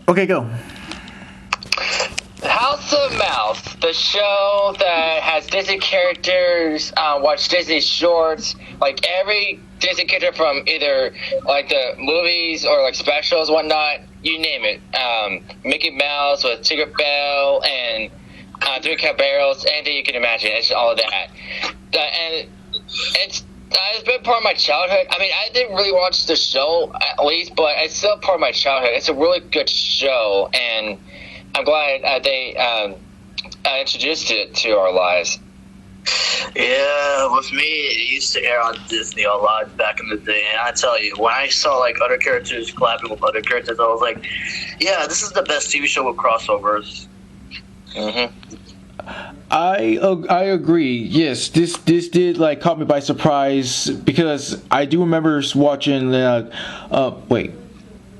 Okay, go. House of Mouse, the show that has Disney characters, watch Disney shorts, like every Disney character from either like the movies or like specials, whatnot, you name it. Mickey Mouse with Tinkerbell and Three Caballeros, anything you can imagine. It's all of that, and it's been part of my childhood. I mean, I didn't really watch the show at least, but it's still part of my childhood. It's a really good show, and I'm glad they introduced it to our lives. Yeah, with me, it used to air on Disney a lot back in the day, and I tell you, when I saw like other characters collabing with other characters, I was like, yeah, this is the best TV show with crossovers. I agree. Yes, this did like caught me by surprise because I do remember watching like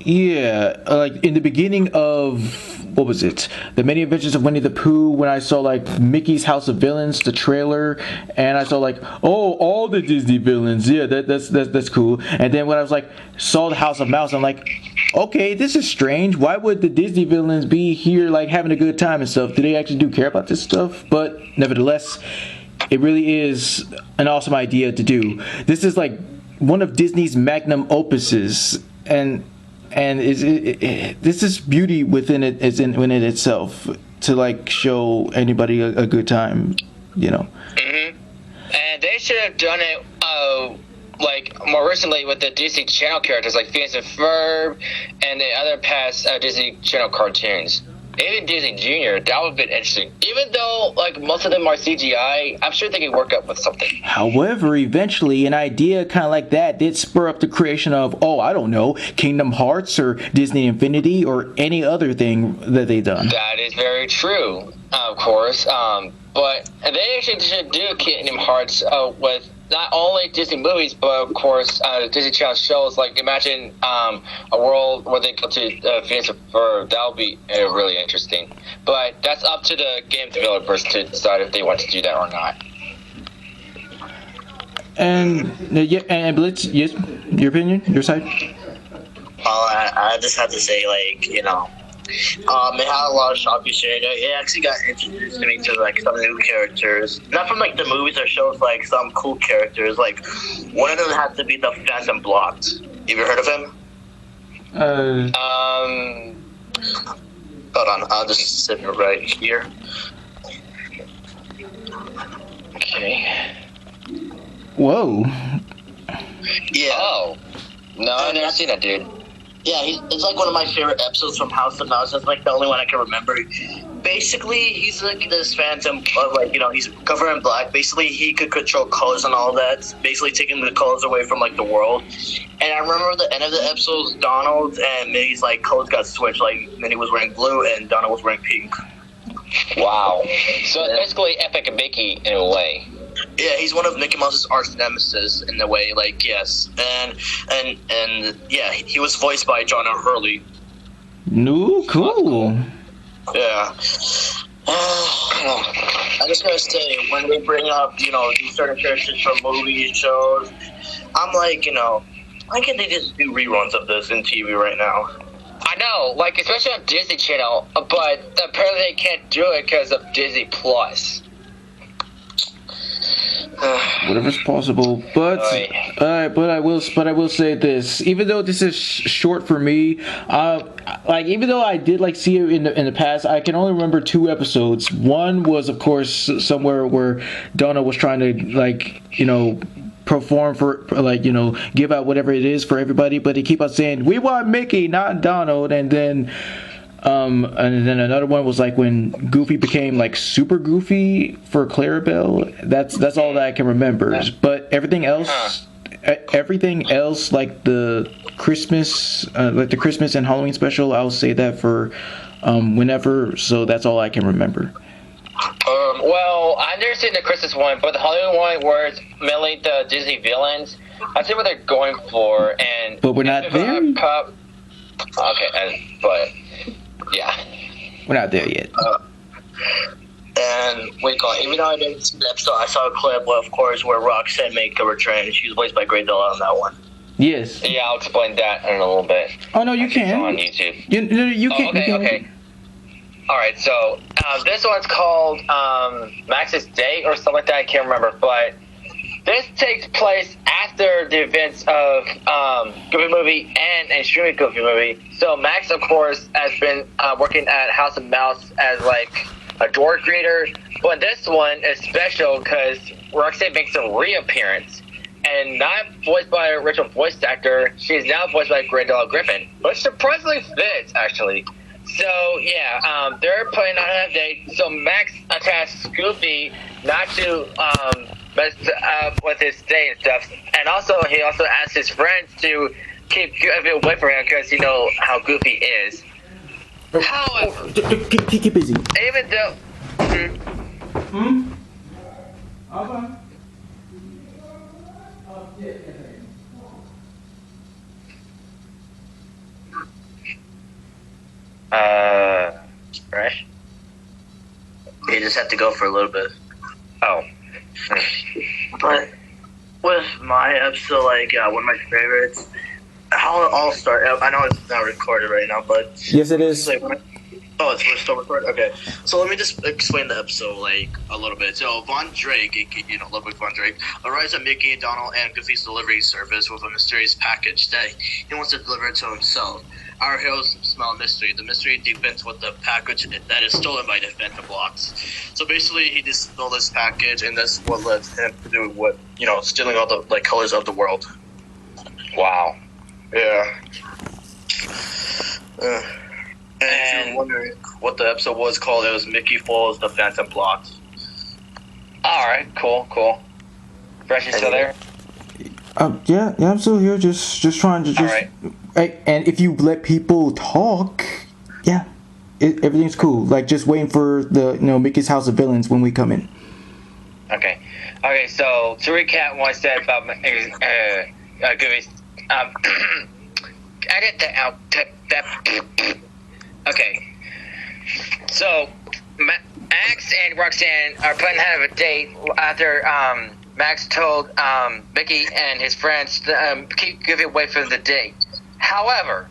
in the beginning of what was it? The Many Adventures of Winnie the Pooh, when I saw like Mickey's House of Villains, the trailer, and I saw like, oh, all the Disney villains. Yeah, that's cool. And then when I was like saw the House of Mouse, I'm like, okay, this is strange. Why would the Disney villains be here like having a good time and stuff? Do they actually do care about this stuff? But nevertheless, it really is an awesome idea to do. This is like one of Disney's magnum opuses, and this is beauty within it itself to like show anybody a good time, you know. And they should have done it like more recently with the Disney Channel characters like Phineas and Ferb and the other past Disney Channel cartoons. Even Disney Junior, that would have been interesting. Even though like most of them are CGI, I'm sure they can work up with something. However, eventually an idea kind of like that did spur up the creation of, I don't know, Kingdom Hearts or Disney Infinity or any other thing that they've done. That is very true, of course. But they actually should do Kingdom Hearts with not only Disney movies, but of course Disney Channel shows. Like imagine a world where they go to Phineas and Ferb. That would be really interesting. But that's up to the game developers to decide if they want to do that or not. And Blitz, yes, your opinion, your side. I just have to say, like, you know, it had a lot of shocking shit. It actually got introduced to me to like some new characters, not from like the movies or shows, like some cool characters. Like one of them had to be the Phantom Blocked. Have you heard of him? Hold on, I'll just sit right here. Okay. Whoa. Yeah. Oh. No, I've never seen that dude. Yeah, it's like one of my favorite episodes from House of Mouse. It's like the only one I can remember. Basically, he's like this phantom of like, you know, he's covered in black. Basically, he could control colors and all that. Basically, taking the colors away from like the world. And I remember the end of the episode, Donald and Minnie's like colors got switched. Like Minnie was wearing blue and Donald was wearing pink. Wow. So it's basically Epic Mickey in a way. Yeah, he's one of Mickey Mouse's arch nemesis in a way, like, yes. And yeah, he was voiced by John Hurley. No, cool. Yeah. I just gotta say, when they bring up, you know, these certain characters from movies and shows, I'm like, you know, why can't they just do reruns of this in TV right now? I know, like, especially on Disney Channel, but apparently they can't do it because of Disney Plus. Whatever's possible, but I will say this. Even though this is short for me, like even though I did like see it in the past, I can only remember 2 episodes. One was, of course, somewhere where Donna was trying to like perform for like give out whatever it is for everybody, but they keep on saying we want Mickey, not Donald, and then another one was like when Goofy became like super goofy for Clarabelle. That's all that I can remember. But everything else, like the Christmas and Halloween special, I'll say that for whenever. So that's all I can remember. Well, I've never seen the Christmas one, but the Halloween one where it's mainly the Disney villains, I see what they're going for, but we're not there. But. Yeah. We're not there yet. And even though I didn't see the episode, I saw a clip where, of course, where Roxanne made a return. She was voiced by Grey Della on that one. Yes. Yeah, I'll explain that in a little bit. Oh no, you It's can. on YouTube. You can. Okay, okay. Alright, so this one's called Max's Date or something like that. I can't remember, but this takes place after the events of Goofy Movie and a streaming Goofy Movie. So Max, of course, has been working at House of Mouse as like a door greeter, but this one is special because Roxanne makes a reappearance. And not voiced by her original voice actor, she's now voiced by Grandela Griffin, which surprisingly fits, actually. So, yeah, they're putting on a date. So Max tasks Goofy not to mess up with his date and stuff. And also, he also asks his friends to keep Goofy away from him because you know how Goofy is. However, keep busy. even though... Okay. Right? You just have to go for a little bit. Oh. But with my episode, like one of my favorites, how it all started. I know it's not recorded right now, but Yes, it is. oh, we're still recording. Okay, so let me just explain the episode like a little bit. So Von Drake, Ludwig Von Drake, arrives at Mickey, Donald, and Goofy's delivery service with a mysterious package that he wants to deliver to himself. Our heroes smell a mystery. The mystery deepens with the package that is stolen by the Phantom Blocks. So basically, he just stole this package, and that's what led him to do what stealing all the like colors of the world. Wow. Yeah. And if you're wondering what the episode was called, it was Mickey Falls, the Phantom Blocks. Alright, cool. Fresh, you still there? Yeah, I'm still here. Just trying to just. Alright. And if you let people talk, yeah, everything's cool. Like just waiting for the Mickey's House of Villains when we come in. Okay, so to recap what I said about Goofy's, edit that out. Okay, so Max and Roxanne are planning to have a date after Max told Mickey and his friends to keep Goofy away from the date. However,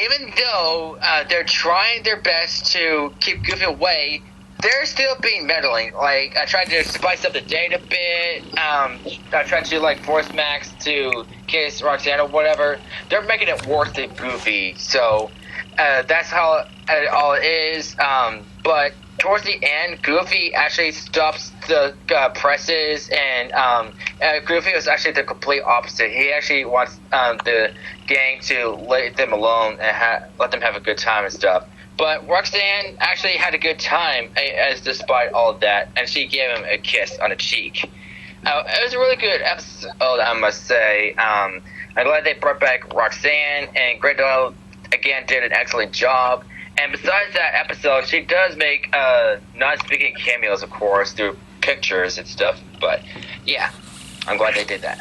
even though they're trying their best to keep Goofy away, they're still being meddling. Like, I tried to spice up the date a bit. I tried to, force Max to kiss Roxanne or whatever. They're making it worse than Goofy. So, that's how all it is. But towards the end, Goofy actually stops the presses, and Goofy was actually the complete opposite. He actually wants the gang to let them alone and let them have a good time and stuff. But Roxanne actually had a good time, as despite all of that, and she gave him a kiss on the cheek. It was a really good episode, I must say. I'm glad they brought back Roxanne, and Grandel again did an excellent job. And besides that episode, she does make non-speaking cameos, of course, through pictures and stuff. But yeah, I'm glad they did that.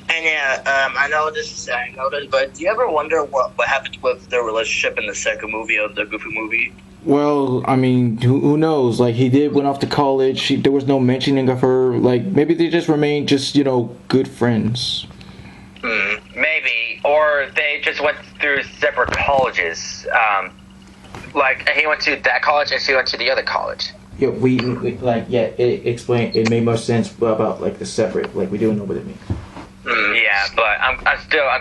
And yeah, I know this is noted, but do you ever wonder what happened with their relationship in the second movie of the Goofy movie? Well, I mean, who knows? Like, he went off to college. There was no mentioning of her. Like, maybe they just remained good friends. Maybe. Or they just went through separate colleges. Like, he went to that college and she went to the other college. Yeah, it made more sense about, the separate. Like, we don't know what it means. Yeah, but I'm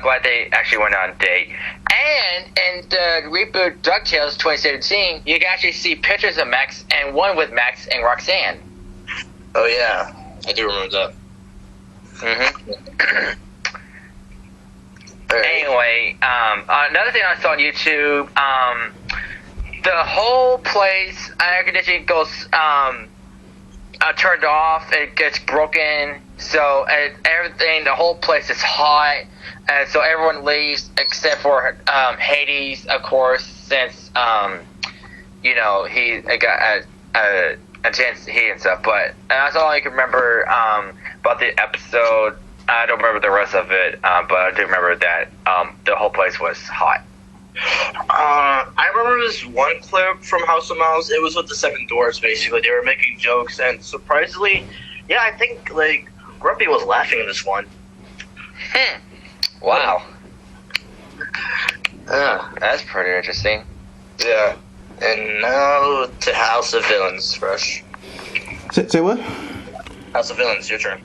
glad they actually went on a date. And in the reboot DuckTales 2017, you can actually see pictures of Max and one with Max and Roxanne. Oh yeah, I do remember that. Anyway, another thing I saw on YouTube, the whole place air conditioning goes turned off. It gets broken. So everything, the whole place is hot, and so everyone leaves except for Hades, of course, since he got a chance to heat and stuff. But that's all I can remember about the episode. I don't remember the rest of it, but I do remember that the whole place was hot. I remember this one clip from House of Mouse. It was with the Seven Dwarfs. Basically, they were making jokes, and surprisingly, yeah, I think Grumpy was laughing in this one. Wow. That's pretty interesting. Yeah. And now to House of Villains, Fresh. Say what? House of Villains, your turn.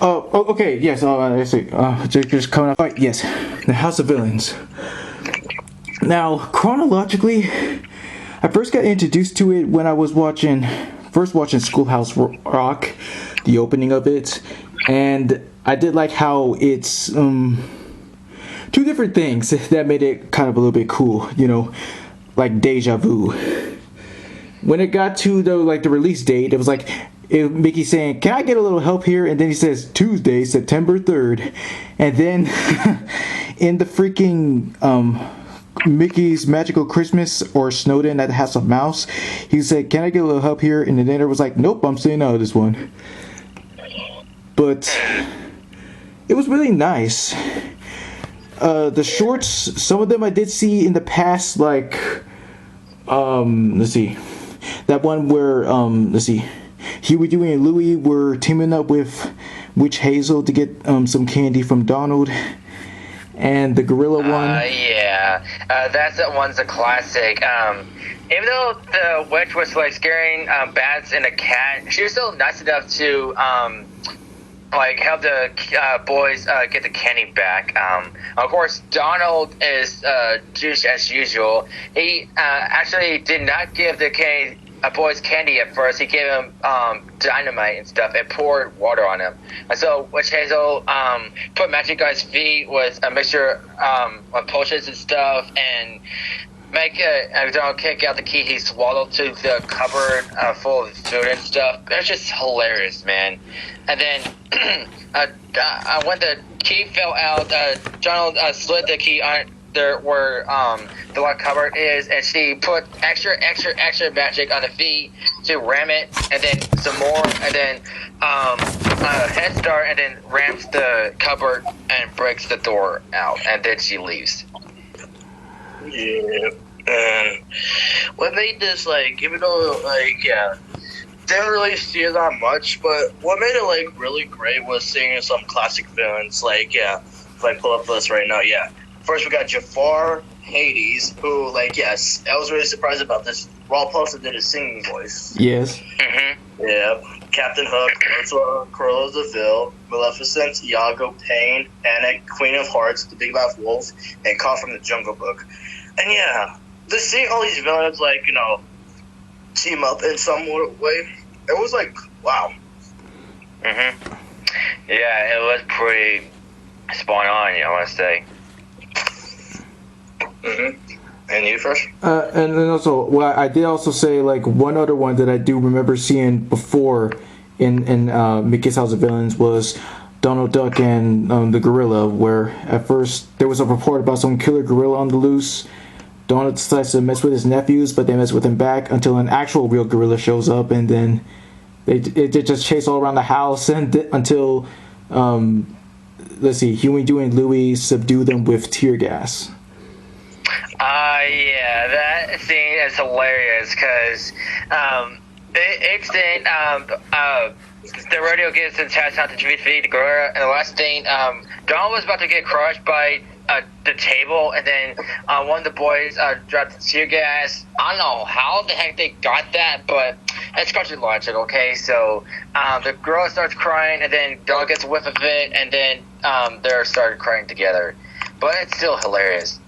Okay, yes. I see. Just coming up. Right, yes, the House of Villains. Now, chronologically, I first got introduced to it when I was watching Schoolhouse Rock, the opening of it, and I did like how it's two different things that made it kind of a little bit cool, like deja vu. When it got to the release date, it was like Mickey saying, "Can I get a little help here?" And then he says, "Tuesday, September 3rd." And then in the freaking Mickey's Magical Christmas or Snowden at the House of Mouse, he said, "Can I get a little help here?" And the editor was like, "Nope, I'm staying out of this one." But it was really nice. The shorts, some of them I did see in the past, like let's see, that one where Huey, Dewey, and Louie were teaming up with Witch Hazel to get some candy from Donald, and the gorilla one. Yeah, that's that one's a classic. Even though the witch was scaring bats and a cat, she was still nice enough to help the boys get the candy back. Of course, Donald is douche as usual. He actually did not give the boys candy at first. He gave him dynamite and stuff and poured water on him. And so Witch Hazel put Magic Guy's feet with a mixture of potions and stuff and make Donald kick out the key he swallowed to the cupboard full of food and stuff. That's just hilarious, man. And then when the key fell out, Donald slid the key on there where the lock cupboard is, and she put extra magic on the feet to ram it, and then some more, and then head start, and then rams the cupboard and breaks the door out, and then she leaves. Yeah, and what made this even though didn't really see it that much, but what made it really great was seeing some classic villains. If I pull up the list right now, first we got Jafar Hades, who yes, I was really surprised about this. Raw Pulsa did his singing voice. Yes. Mm-hmm. Yeah, Captain Hook, Ursula, Cruella de Vil, Maleficent, Iago, Pain, Panic, Queen of Hearts, the Big Bad Wolf, and Call from the Jungle Book. And to see all these villains team up in some way, it was wow. Mm-hmm. Yeah, it was pretty spot on, I want to say. Mm-hmm. And you first? And then also, I did also say one other one that I do remember seeing before in Mickey's House of Villains was Donald Duck and the gorilla, where at first there was a report about some killer gorilla on the loose. Donald decides to mess with his nephews, but they mess with him back until an actual real gorilla shows up, and then they just chase all around the house until Huey, Dewey, and Louie subdue them with tear gas. Yeah, that scene is hilarious because it's in the rodeo gets in town to defeat the gorilla, and the last thing, Donald was about to get crushed by the table, and then one of the boys dropped the tear gas. I don't know how the heck they got that, but it's country logic, okay? So the girl starts crying, and then Donald gets a whiff of it, and then they started crying together. But it's still hilarious.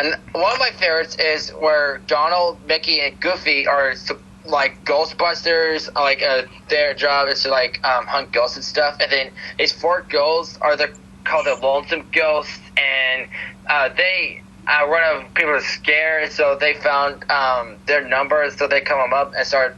And one of my favorites is where Donald, Mickey, and Goofy are Ghostbusters. Their job is to hunt ghosts and stuff. And then these 4 ghosts are called the Lonesome Ghosts, and they run out of people to scare. So they found their numbers, so they come up and start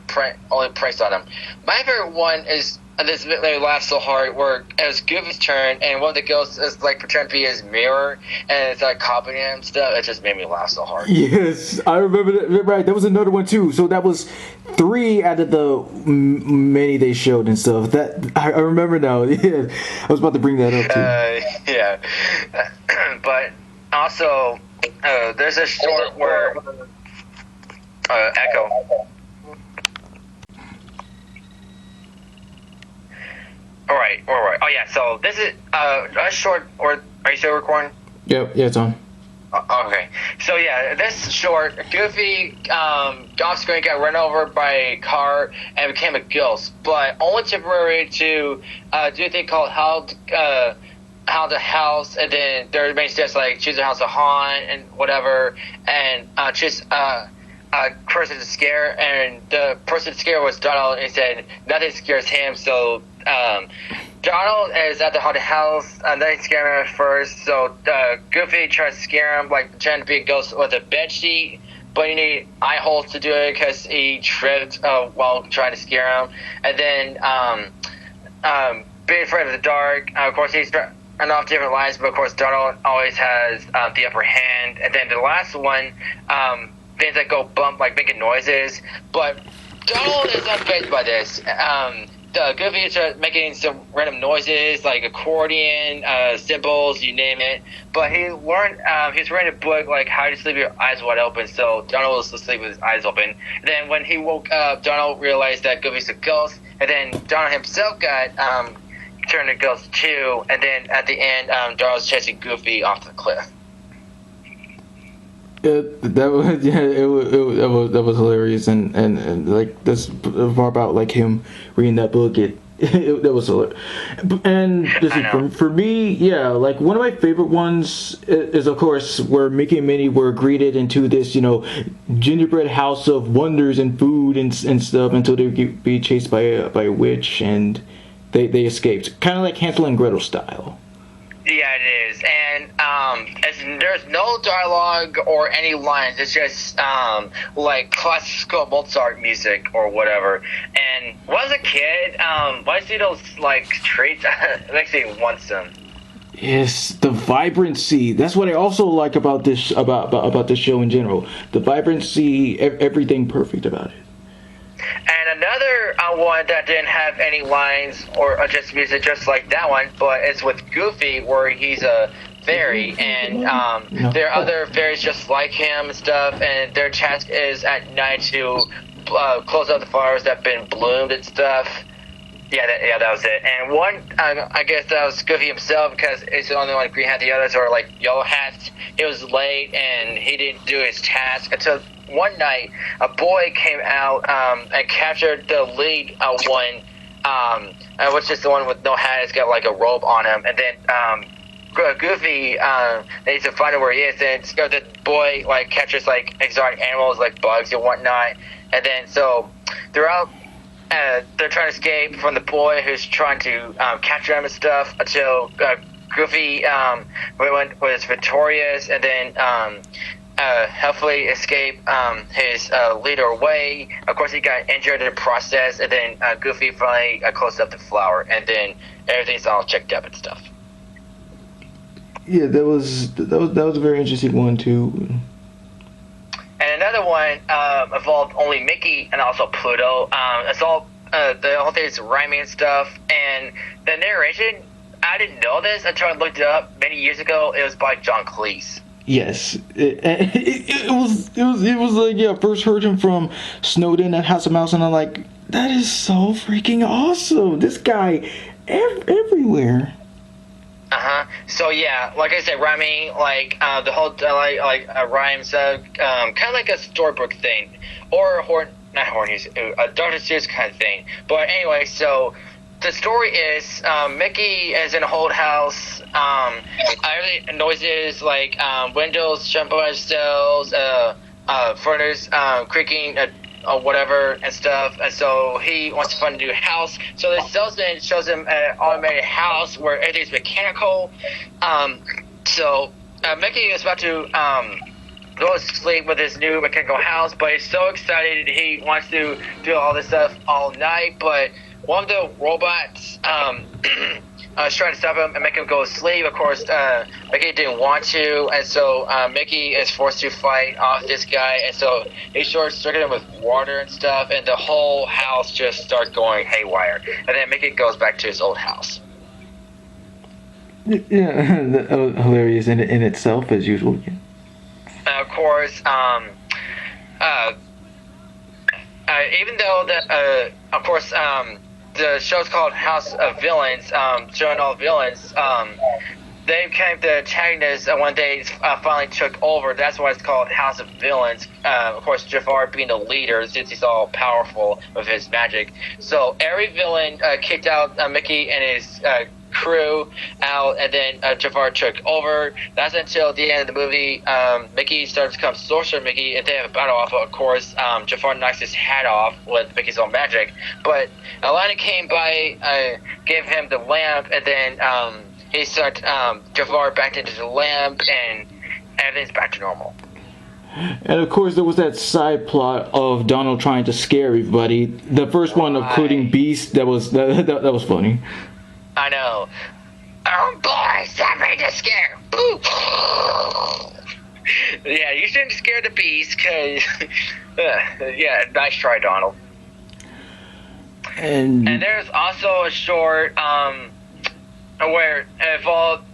only pranks on them. My favorite one is. And this really laughs so hard where it was Goofy's turn and one of the ghosts is pretend to be his mirror and it's copying him and stuff. It just made me laugh so hard. Yes, I remember that. Right, there was another one too. So that was 3 out of the many they showed and stuff. That I remember now. Yeah, I was about to bring that up too. Yeah, but also there's a short where Echo. All right. Oh yeah. So this is a short. Or are you still recording? Yep, yeah, it's on. Okay. So yeah, this short, Goofy off screen got run over by a car and became a ghost, but only temporary to do a thing called how the house, and then there remains just like choose a house to haunt and whatever, and choose person to scare, and the person to scare was Donald, and he said nothing scares him, so Donald is at the haunted house, and then he scared him at first, so Goofy tries to scare him, like trying to be a ghost with a bed sheet, but you need eye holes to do it because he tripped while trying to scare him, and then being afraid of the dark, of course he's off different lines, but of course Donald always has the upper hand, and then the last one, things that go bump, like making noises, but Donald is unfazed by this. Goofy is making some random noises, like accordion, cymbals, you name it, but he learned, he's reading a book, like how to sleep with your eyes wide open, so Donald was asleep with his eyes open. And then when he woke up, Donald realized that Goofy's a ghost, and then Donald himself got turned to ghost too, and then at the end, Donald's chasing Goofy off the cliff. That was hilarious, and like this part about like him reading that book, that was hilarious. And this is for me, yeah, like one of my favorite ones is of course where Mickey and Minnie were greeted into this, gingerbread house of wonders and food and stuff until they would be chased by a witch, and they escaped, kind of like Hansel and Gretel style. Yeah, it is, and there's no dialogue or any lines. It's just like classical Mozart music or whatever. And when I was a kid, when I see those like treats, it makes me want some. Yes, the vibrancy. That's what I also like about this about this show in general. The vibrancy, everything perfect about it. And another one that didn't have any lines or just music, just like that one, but it's with Goofy, where he's a fairy, and there are other fairies just like him and stuff, and their task is at night to close out the flowers that have been bloomed and stuff. Yeah, that was it. And one, I guess that was Goofy himself, because he's the only one green hat. The others are like yellow hats. He was late and he didn't do his task until one night a boy came out and captured the lead one, which is the one with no hat. He's got like a robe on him, and then Goofy needs to find out where he is, and the boy like captures like exotic animals like bugs and whatnot, and then so throughout they're trying to escape from the boy who's trying to capture them and stuff until Goofy was victorious, and then helpfully escape his leader away. Of course, he got injured in the process, and then Goofy finally closed up the flower, and then everything's all checked up and stuff. Yeah, that was a very interesting one too. And another one involved only Mickey and also Pluto. It's all the whole thing is rhyming and stuff, and the narration. I didn't know this until I looked it up many years ago. It was by John Cleese. Yes, it was like, yeah, first heard him from Snowden at House of Mouse, and I'm like, that is so freaking awesome. This guy everywhere. So yeah, like I said, rhyming, like the whole like rhymes, kind of like a storybook thing, or a Dr. Seuss kind of thing. But anyway, so the story is Mickey is in a old house. Noises like windows jumping by themselves, furnace creaking, or whatever and stuff. And so he wants to find a new house. So the salesman shows him an automated house where everything's mechanical. So Mickey is about to go to sleep with his new mechanical house, but he's so excited he wants to do all this stuff all night. But one of the robots is trying to stop him and make him go to sleep. Of course, Mickey didn't want to, and so Mickey is forced to fight off this guy, and so he short-circuited him with water and stuff, and the whole house just starts going haywire. And then Mickey goes back to his old house. Yeah, hilarious in itself, as usual. Of course, even though of course, the show's called House of Villains, showing all villains. They became the antagonists when they finally took over. That's why it's called House of Villains. Of course, Jafar being the leader, since he's all powerful with his magic. So every villain kicked out Mickey and his crew out, and then Jafar took over. That's until the end of the movie. Mickey starts to become Sorcerer Mickey, and they have a battle off. Of course, Jafar knocks his hat off with Mickey's own magic. But Aladdin came by, gave him the lamp, and then he started Jafar back into the lamp, and everything's back to normal. And of course, there was that side plot of Donald trying to scare everybody. The first one, including Beast, that was funny. I know. Oh boy, stop me to scare. Ooh. Yeah, you shouldn't scare the Beast, cause yeah, nice try, Donald. And there's also a short where it involved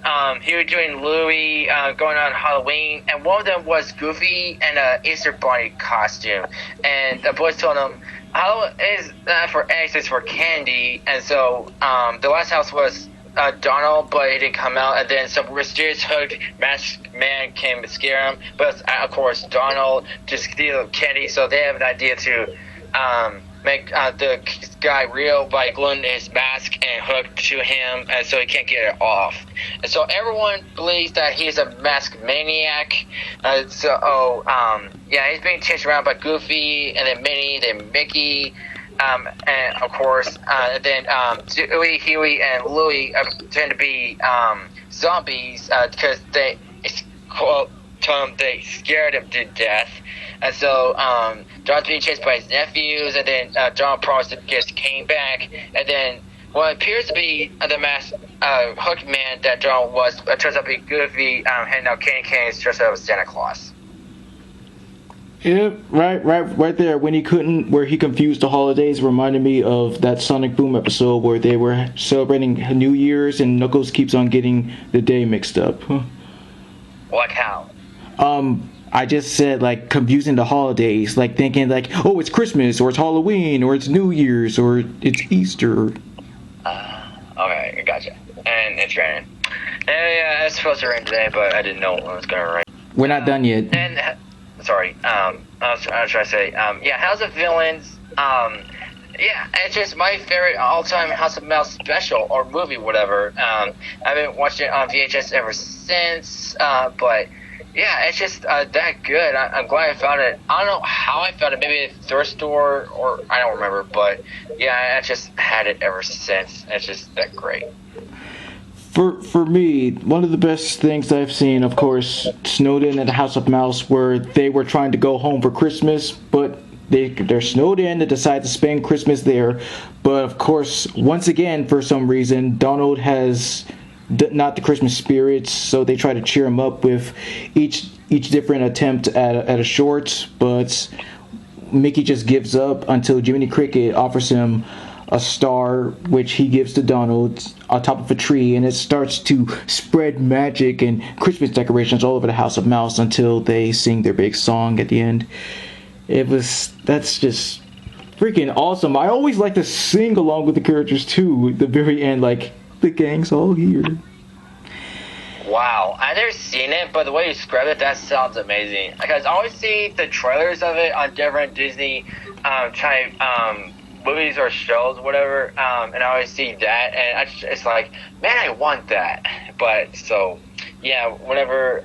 he was doing Louis going on Halloween, and one of them was Goofy in an Easter Bunny costume, and the boys told him Halloween is not for eggs, it's for candy. And so the last house was Donald, but he didn't come out, and then some mysterious hooked masked man came to scare him, but of course Donald to steal candy. So they have an idea to make the guy real by gluing his mask and hook to him, and so he can't get it off. And so everyone believes that he's a mask maniac. Yeah, he's being chased around by Goofy, and then Minnie, then Mickey, and of course, then Dewey, Huey, and Louie tend to be zombies because they scared him to death. And so John's being chased by his nephews, and then John promised to get his cane back, and then what appears to be the masked hooked man that John was turns out to be Goofy, handing out candy canes dressed up as Santa Claus. Yeah, right there. Where he confused the holidays, reminded me of that Sonic Boom episode where they were celebrating New Year's and Knuckles keeps on getting the day mixed up. Like how? I just said, like, confusing the holidays, like thinking like, oh, it's Christmas, or it's Halloween, or it's New Year's, or it's Easter. Okay, I gotcha. And it's raining. Yeah, it's supposed to rain today, but I didn't know when it was going to rain. We're not done yet. And, sorry, I was trying to say, yeah, House of Villains, yeah, it's just my favorite all-time House of Mouse special, or movie, whatever. I've been watching it on VHS ever since, but yeah, it's just that good. I'm glad I found it. I don't know how I found it. Maybe at the thrift store, or I don't remember. But yeah, I just had it ever since. It's just that great. For me, one of the best things I've seen, of course, snowed in at the House of Mouse, where they were trying to go home for Christmas, but they're snowed in. They decide to spend Christmas there. But of course, once again, for some reason, Donald has not the Christmas spirits, so they try to cheer him up with each different attempt at a short, but Mickey just gives up until Jiminy Cricket offers him a star, which he gives to Donald on top of a tree, and it starts to spread magic and Christmas decorations all over the House of Mouse until they sing their big song at the end. That's just freaking awesome. I always like to sing along with the characters too at the very end, like, the gang's all here. Wow, I've never seen it, but the way you describe it, that sounds amazing. Because I always see the trailers of it on different Disney type movies or shows, whatever, and I always see that, and it's like, man, I want that. But so, yeah, whenever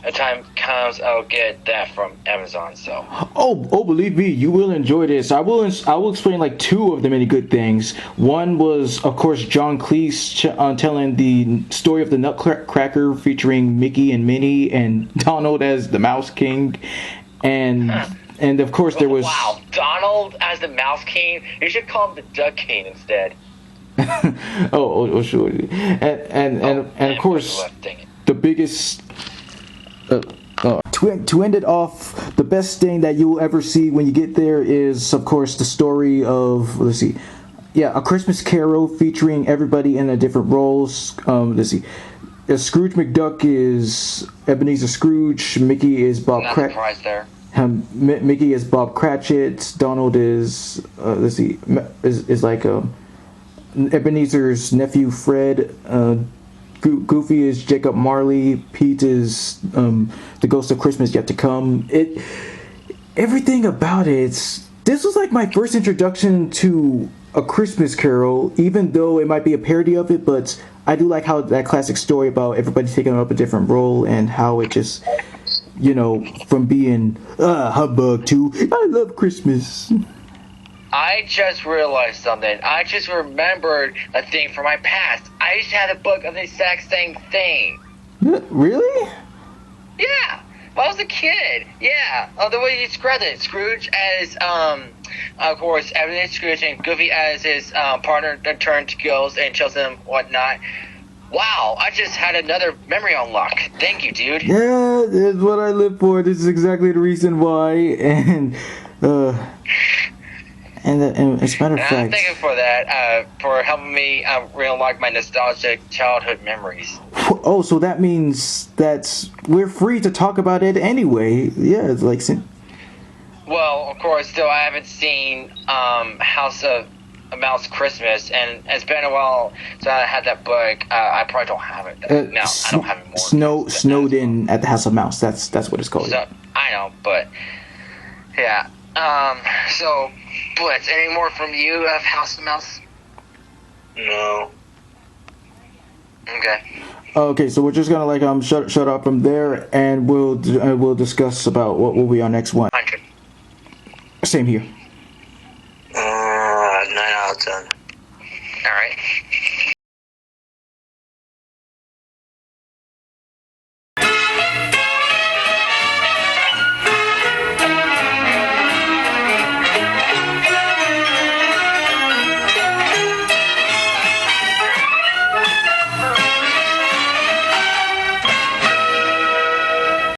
a time comes, I'll get that from Amazon. So. Oh, believe me, you will enjoy this. I will explain like two of the many good things. One was, of course, John Cleese telling the story of the Nutcracker, featuring Mickey and Minnie and Donald as the Mouse King, and of course there was. Wow, Donald as the Mouse King. You should call him the Duck King instead. oh, sure. And of course, the biggest. To end it off, the best thing that you'll ever see when you get there is, of course, the story of, A Christmas Carol, featuring everybody in a different roles. Scrooge McDuck is Ebenezer Scrooge, Mickey is Bob Cracker. Surprise there. Mickey is Bob Cratchit. Donald is let's see, is like Ebenezer's nephew Fred. Goofy is Jacob Marley. Pete is the Ghost of Christmas Yet to Come. Everything about it. This was like my first introduction to A Christmas Carol, even though it might be a parody of it, but I do like how that classic story about everybody taking up a different role and how it just, from being humbug to I love Christmas. I just realized something. I just remembered a thing from my past. I used to have a book of the exact same thing. Really? Yeah. When I was a kid, yeah. The way you described it, Scrooge as, of course, Ebenezer Scrooge and Goofy as his partner turned ghost and chose him whatnot. Wow, I just had another memory unlock. Thank you, dude. Yeah, that's what I live for. This is exactly the reason why. And as a matter of fact, I'm thanking for that, for helping me re-unlock my nostalgic childhood memories. Oh, so that means that we're free to talk about it anyway. Yeah, it's like. Well, of course, still I haven't seen House of a Mouse Christmas, and it's been a while since I had that book. I probably don't have it. No, I don't have it more. Snowed in at the House of Mouse. That's what it's called. So, I know, but yeah. So, Blitz, any more from you of House of Mouse? No. Okay. Okay, so we're just gonna shut up from there, and we'll discuss about what will be our next one. 100. Same here. 9 out of 10.